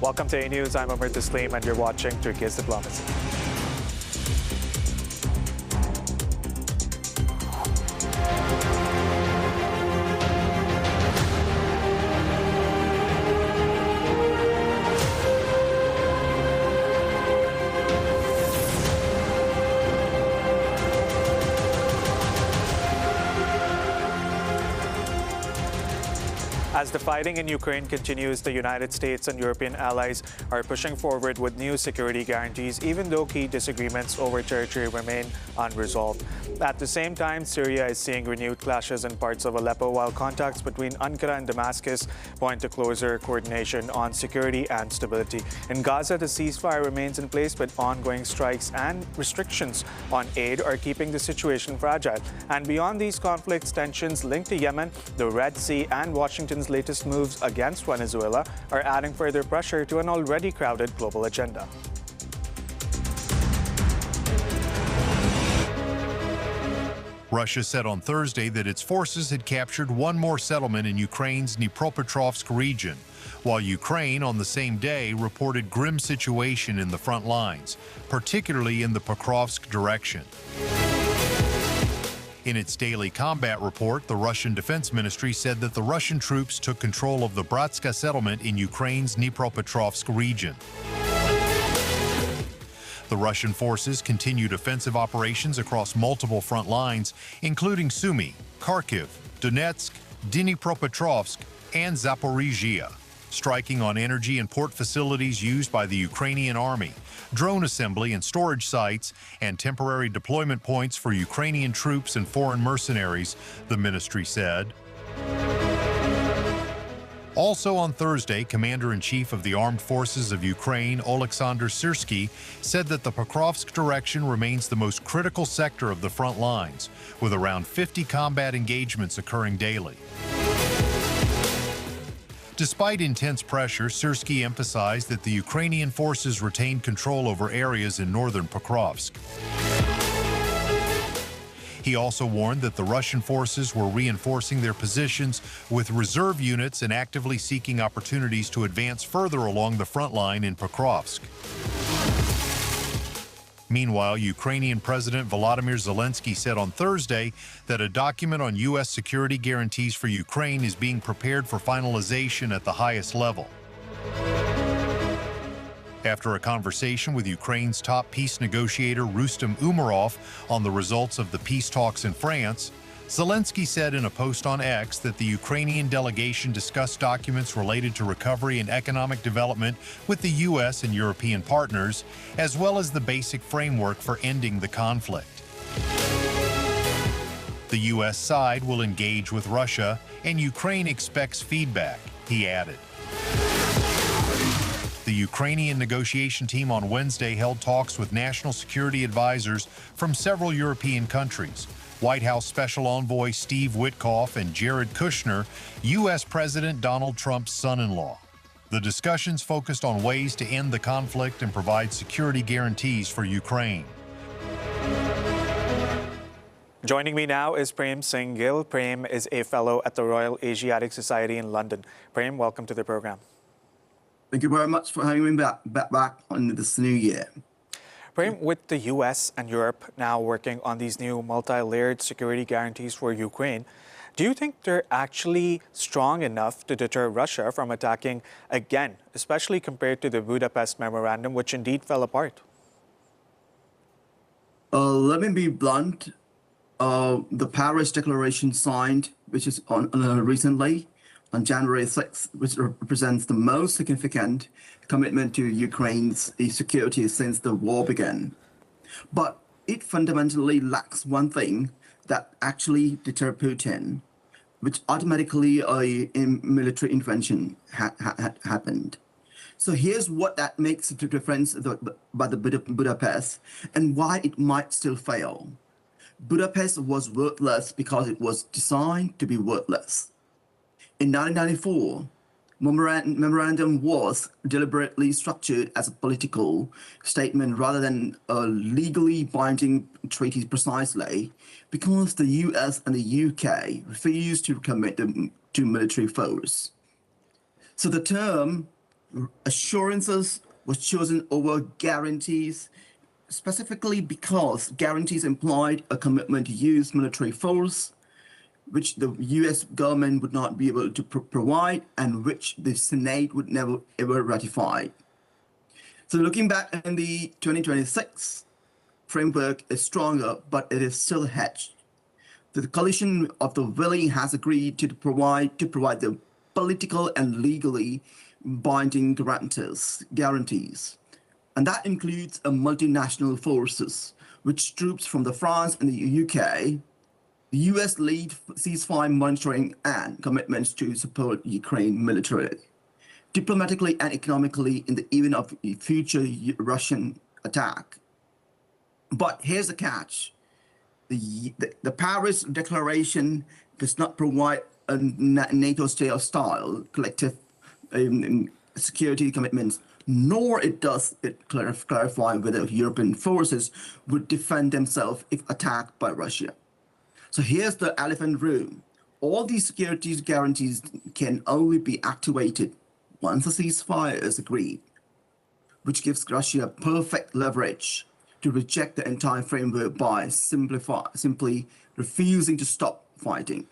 Welcome to A News. I'm Amir Taslim and you're watching Turkey's Diplomacy. As the fighting in Ukraine continues, the United States and European allies are pushing forward with new security guarantees, even though key disagreements over territory remain unresolved. At the same time, Syria is seeing renewed clashes in parts of Aleppo, while contacts between Ankara and Damascus point to closer coordination on security and stability. In Gaza, the ceasefire remains in place, but ongoing strikes and restrictions on aid are keeping the situation fragile. And beyond these conflicts, tensions linked to Yemen, the Red Sea, and Washington's latest moves against Venezuela are adding further pressure to an already crowded global agenda. Russia said on Thursday that its forces had captured one more settlement in Ukraine's Dnipropetrovsk region, while Ukraine on the same day reported grim situation in the front lines, particularly in the Pokrovsk direction. In its daily combat report, the Russian Defense Ministry said that the Russian troops took control of the Bratska settlement in Ukraine's Dnipropetrovsk region. The Russian forces continued offensive operations across multiple front lines, including Sumy, Kharkiv, Donetsk, Dnipropetrovsk, and Zaporizhia, striking on energy and port facilities used by the Ukrainian army, drone assembly and storage sites, and temporary deployment points for Ukrainian troops and foreign mercenaries, the ministry said. Also on Thursday, Commander-in-Chief of the Armed Forces of Ukraine, Oleksandr Syrsky, said that the Pokrovsk direction remains the most critical sector of the front lines, with around 50 combat engagements occurring daily. Despite intense pressure, Syrsky emphasized that the Ukrainian forces retained control over areas in northern Pokrovsk. He also warned that the Russian forces were reinforcing their positions with reserve units and actively seeking opportunities to advance further along the front line in Pokrovsk. Meanwhile, Ukrainian President Volodymyr Zelensky said on Thursday that a document on U.S. security guarantees for Ukraine is being prepared for finalization at the highest level. After a conversation with Ukraine's top peace negotiator Rustem Umerov on the results of the peace talks in France, Zelensky said in a post on X that the Ukrainian delegation discussed documents related to recovery and economic development with the U.S. and European partners, as well as the basic framework for ending the conflict. The U.S. side will engage with Russia, and Ukraine expects feedback, he added. The Ukrainian negotiation team on Wednesday held talks with national security advisors from several European countries, White House Special Envoy Steve Witkoff and Jared Kushner, U.S. President Donald Trump's son-in-law. The discussions focused on ways to end the conflict and provide security guarantees for Ukraine. Joining me now is Prem Singh Gill. Prem is a fellow at the Royal Asiatic Society in London. Prem, welcome to the program. Thank you very much for having me back on this new year. Prem, with the U.S. and Europe now working on these new multi-layered security guarantees for Ukraine, do you think they're actually strong enough to deter Russia from attacking again, especially compared to the Budapest Memorandum, which indeed fell apart? Let me be blunt. The Paris Declaration signed, which is recently, on January 6th, which represents the most significant commitment to Ukraine's security since the war began. But it fundamentally lacks one thing that actually deter Putin, which automatically a military intervention happened. So here's what that makes the difference by the Budapest and why it might still fail. Budapest was worthless because it was designed to be worthless. In 1994, memorandum was deliberately structured as a political statement rather than a legally binding treaty precisely because the US and the UK refused to commit to military force. So the term Assurances was chosen over guarantees, specifically because guarantees implied a commitment to use military force, which the US government would not be able to provide and which the Senate would never ever ratify. So looking back in the 2026 framework is stronger, but it is still hedged. The coalition of the willing has agreed to provide the political and legally binding guarantees. And that includes a multinational forces, which troops from the France and the UK, the US lead ceasefire monitoring and commitments to support Ukraine militarily, diplomatically and economically in the event of a future Russian attack. But here's the catch. The Paris Declaration does not provide a NATO-style collective security commitments, nor does it clarify whether European forces would defend themselves if attacked by Russia. So here's the elephant in the room. All these security guarantees can only be activated once a ceasefire is agreed, which gives Russia perfect leverage to reject the entire framework by simply refusing to stop fighting.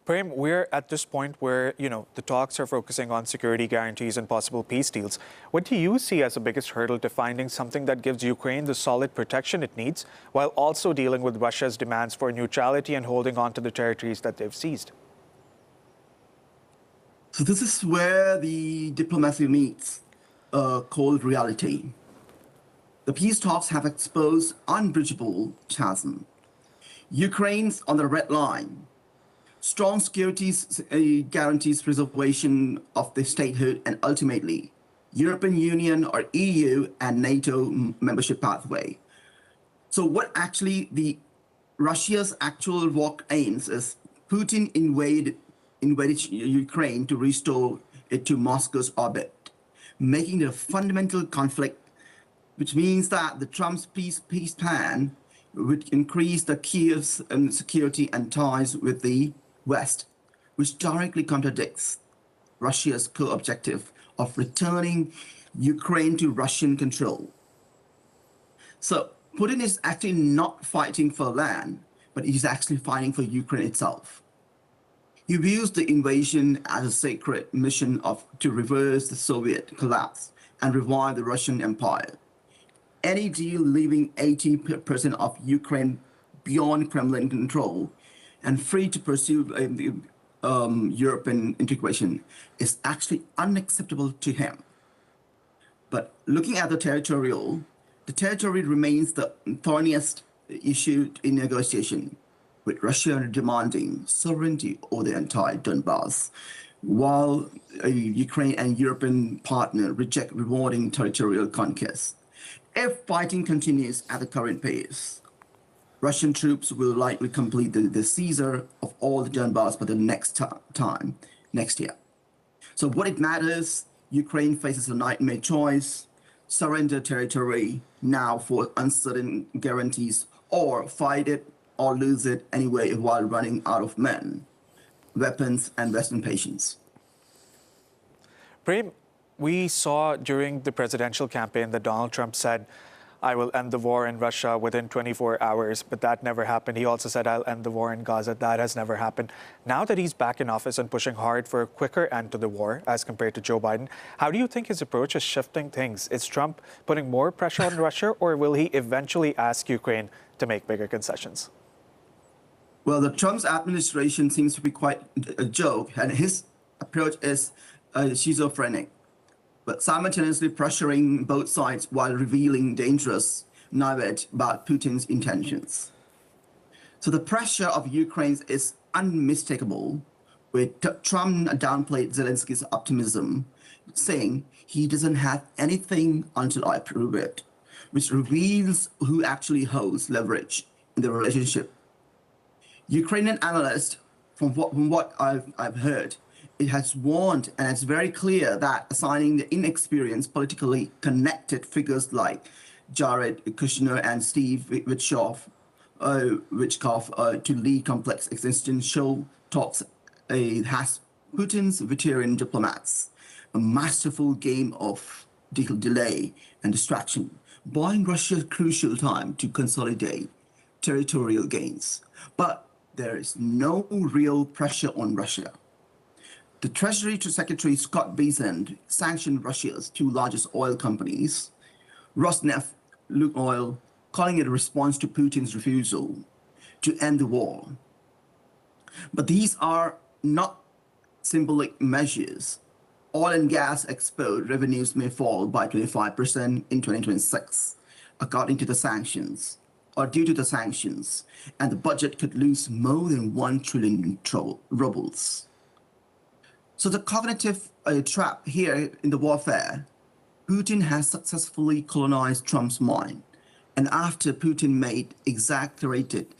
Prem, we're at this point where, the talks are focusing on security guarantees and possible peace deals. What do you see as the biggest hurdle to finding something that gives Ukraine the solid protection it needs, while also dealing with Russia's demands for neutrality and holding on to the territories that they've seized? So this is where the diplomacy meets cold reality. The peace talks have exposed unbridgeable chasm. Ukraine's on the red line. Strong security guarantees preservation of the statehood and ultimately European Union or EU and NATO membership pathway. So what actually Russia's actual walk aims is Putin invaded Ukraine to restore it to Moscow's orbit, making it a fundamental conflict, which means that the Trump's peace plan would increase the Kiev's security and ties with the West, which directly contradicts Russia's core objective of returning Ukraine to Russian control. So Putin is actually not fighting for land, but he's actually fighting for Ukraine itself. He views the invasion as a sacred mission to reverse the Soviet collapse and revive the Russian Empire. Any deal leaving 80% of Ukraine beyond Kremlin control and free to pursue European integration is actually unacceptable to him. But looking at the territory remains the thorniest issue in negotiation, with Russia demanding sovereignty over the entire Donbass, while Ukraine and European partner reject rewarding territorial conquests. If fighting continues at the current pace, Russian troops will likely complete the seizure of all the Donbass by the next year. So what it matters, Ukraine faces a nightmare choice: surrender territory now for uncertain guarantees, or fight it or lose it anyway while running out of men, weapons, and Western patience. Prem, we saw during the presidential campaign that Donald Trump said, "I will end the war in Russia within 24 hours," but that never happened. He also said, "I'll end the war in Gaza." That has never happened. Now that he's back in office and pushing hard for a quicker end to the war as compared to Joe Biden, how do you think his approach is shifting things? Is Trump putting more pressure on Russia, or will he eventually ask Ukraine to make bigger concessions? Well, the Trump's administration seems to be quite a joke, and his approach is schizophrenic, but simultaneously pressuring both sides while revealing dangerous naivete about Putin's intentions. So the pressure of Ukraine is unmistakable, with Trump downplayed Zelensky's optimism, saying he doesn't have anything until I prove it, which reveals who actually holds leverage in the relationship. Ukrainian analysts, from what I've heard, it has warned, and it's very clear that assigning the inexperienced, politically connected figures like Jared Kushner and Steve Witkoff to lead complex existential talks has Putin's veteran diplomats a masterful game of delay and distraction, buying Russia crucial time to consolidate territorial gains. But there is no real pressure on Russia. The Treasury Secretary Scott Bessent sanctioned Russia's two largest oil companies, Rosneft, Lukoil, calling it a response to Putin's refusal to end the war. But these are not symbolic measures. Oil and gas export revenues may fall by 25% in 2026, according to the sanctions, or due to the sanctions, and the budget could lose more than 1 trillion rubles. So the cognitive trap here in the warfare, Putin has successfully colonized Trump's mind. And after Putin made exaggerated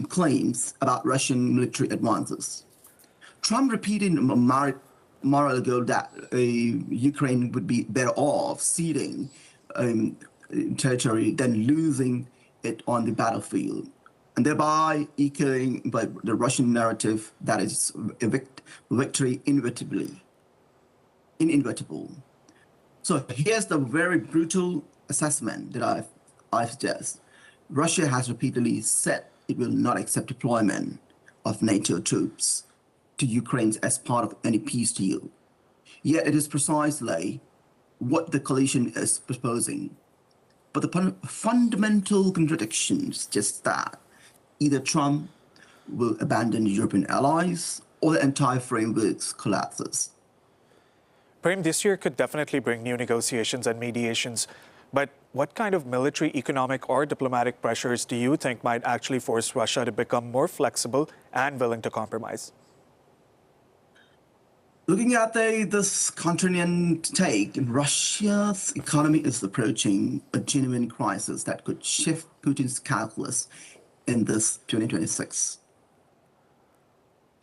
claims about Russian military advances, Trump repeated a while ago that Ukraine would be better off ceding territory than losing it on the battlefield, and thereby echoing by the Russian narrative that is a victory inevitable. So here's the very brutal assessment that I suggest. Russia has repeatedly said it will not accept deployment of NATO troops to Ukraine as part of any peace deal. Yet it is precisely what the coalition is proposing. But the fundamental contradiction is just that either Trump will abandon European allies or the entire framework collapses. Prem, this year could definitely bring new negotiations and mediations. But what kind of military, economic, or diplomatic pressures do you think might actually force Russia to become more flexible and willing to compromise? Looking at this contrarian take, Russia's economy is approaching a genuine crisis that could shift Putin's calculus in this 2026.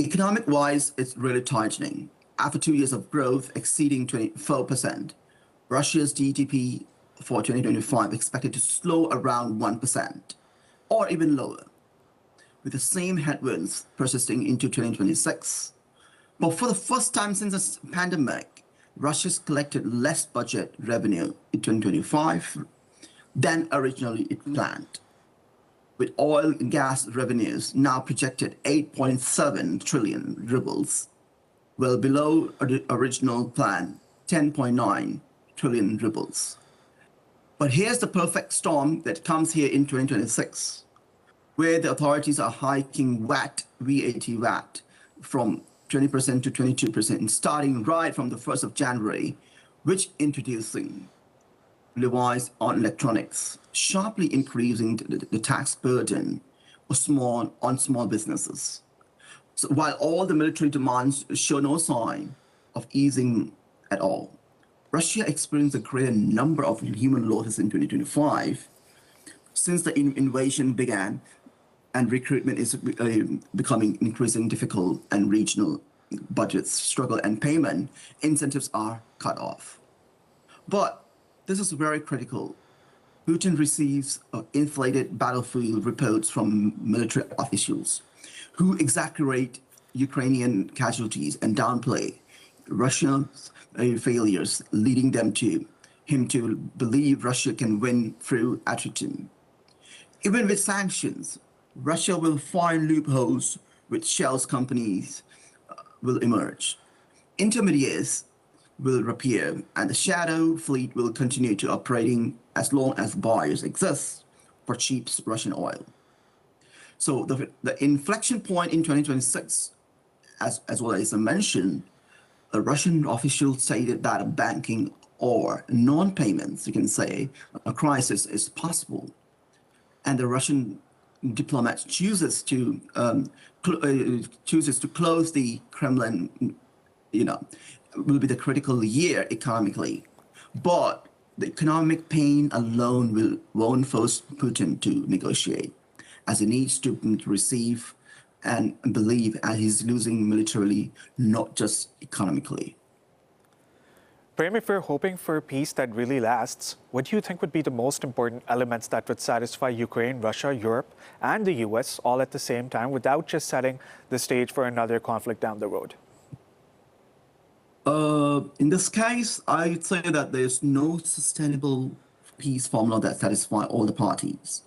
Economic-wise, it's really tightening. After 2 years of growth exceeding 24%, Russia's GDP for 2025 expected to slow around 1% or even lower, with the same headwinds persisting into 2026. But for the first time since the pandemic, Russia's collected less budget revenue in 2025 than originally it planned, with oil and gas revenues now projected 8.7 trillion rubles, well below the original plan, 10.9 trillion rubles. But here's the perfect storm that comes here in 2026, where the authorities are hiking VAT from 20% to 22%, starting right from the 1st of January, which introducing levies on electronics, sharply increasing the tax burden on small businesses. So while all the military demands show no sign of easing at all, Russia experienced a greater number of human losses in 2025 since the invasion began, and recruitment is becoming increasingly difficult, and regional budgets struggle and payment incentives are cut off. But this is very critical. Putin receives inflated battlefield reports from military officials who exaggerate Ukrainian casualties and downplay Russia's failures, leading him to believe Russia can win through attrition. Even with sanctions, Russia will find loopholes which shells companies will emerge. Intermediaries will appear, and the shadow fleet will continue to operating as long as buyers exist for cheap Russian oil. So the inflection point in 2026, as well as I mentioned, a Russian official stated that a banking or non-payments, you can say, a crisis is possible. And the Russian diplomat chooses to close the Kremlin, will be the critical year economically. But the economic pain alone won't force Putin to negotiate, as he needs to receive and believe as he's losing militarily, not just economically. Prem, if we're hoping for peace that really lasts, what do you think would be the most important elements that would satisfy Ukraine, Russia, Europe, and the US all at the same time without just setting the stage for another conflict down the road? In this case, I'd say that there's no sustainable peace formula that satisfies all the parties.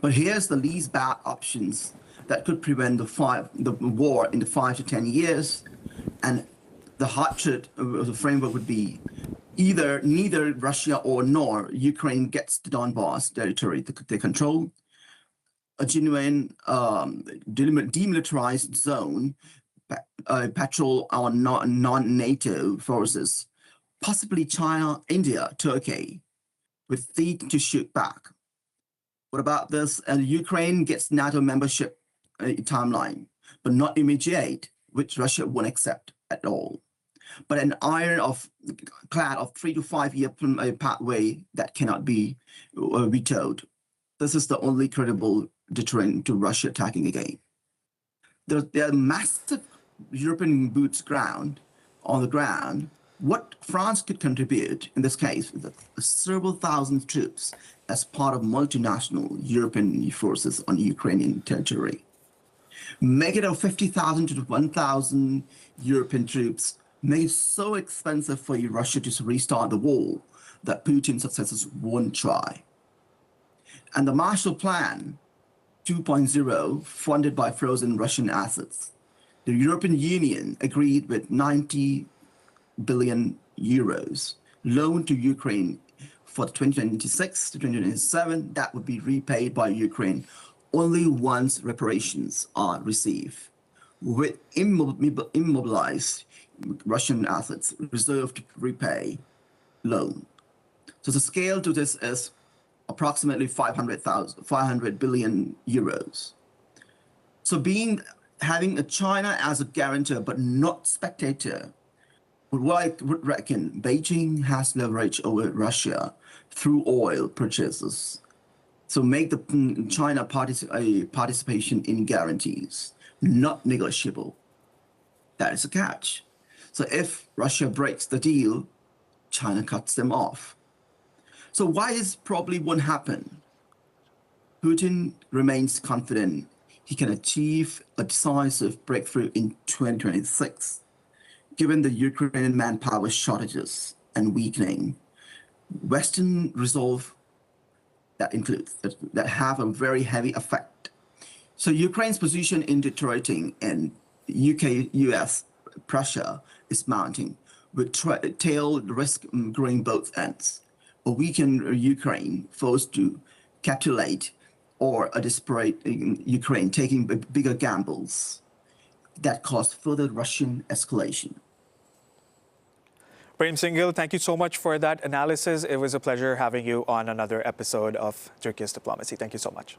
But here's the least bad options that could prevent the war in the 5 to 10 years, and the hardship of the framework would be neither Russia or nor Ukraine gets the Donbass territory they control, a genuine demilitarized zone, patrol our non-NATO forces, possibly China, India, Turkey, with teeth to shoot back. What about this? Ukraine gets NATO membership timeline, but not immediate, which Russia won't accept at all. But an clad of 3 to 5 year pathway that cannot be vetoed. This is the only credible deterrent to Russia attacking again. There are massive European boots on the ground. What France could contribute in this case is several thousand troops as part of multinational European forces on Ukrainian territory. Make it of 50,000 to 1,000 European troops, make it so expensive for Russia to restart the war that Putin's successors won't try. And the Marshall Plan 2.0, funded by frozen Russian assets. The European Union agreed with 90 billion euros loan to Ukraine for 2026 to 2027. That would be repaid by Ukraine only once reparations are received, with immobilized Russian assets reserved to repay loan. So the scale to this is approximately 500 billion euros. So having a China as a guarantor but not spectator, what I would reckon Beijing has leverage over Russia through oil purchases. So make the China participation in guarantees not negotiable. That is a catch. So if Russia breaks the deal, China cuts them off. So why this probably won't happen? Putin remains confident he can achieve a decisive breakthrough in 2026, given the Ukrainian manpower shortages and weakening. Western resolve that have a very heavy effect. So Ukraine's position in deteriorating and UK, US pressure is mounting, with tail risk growing both ends. A weakened Ukraine forced to capitulate, or a desperate Ukraine taking bigger gambles that cause further Russian escalation. Prem Singhil, thank you so much for that analysis. It was a pleasure having you on another episode of Turkey's Diplomacy. Thank you so much.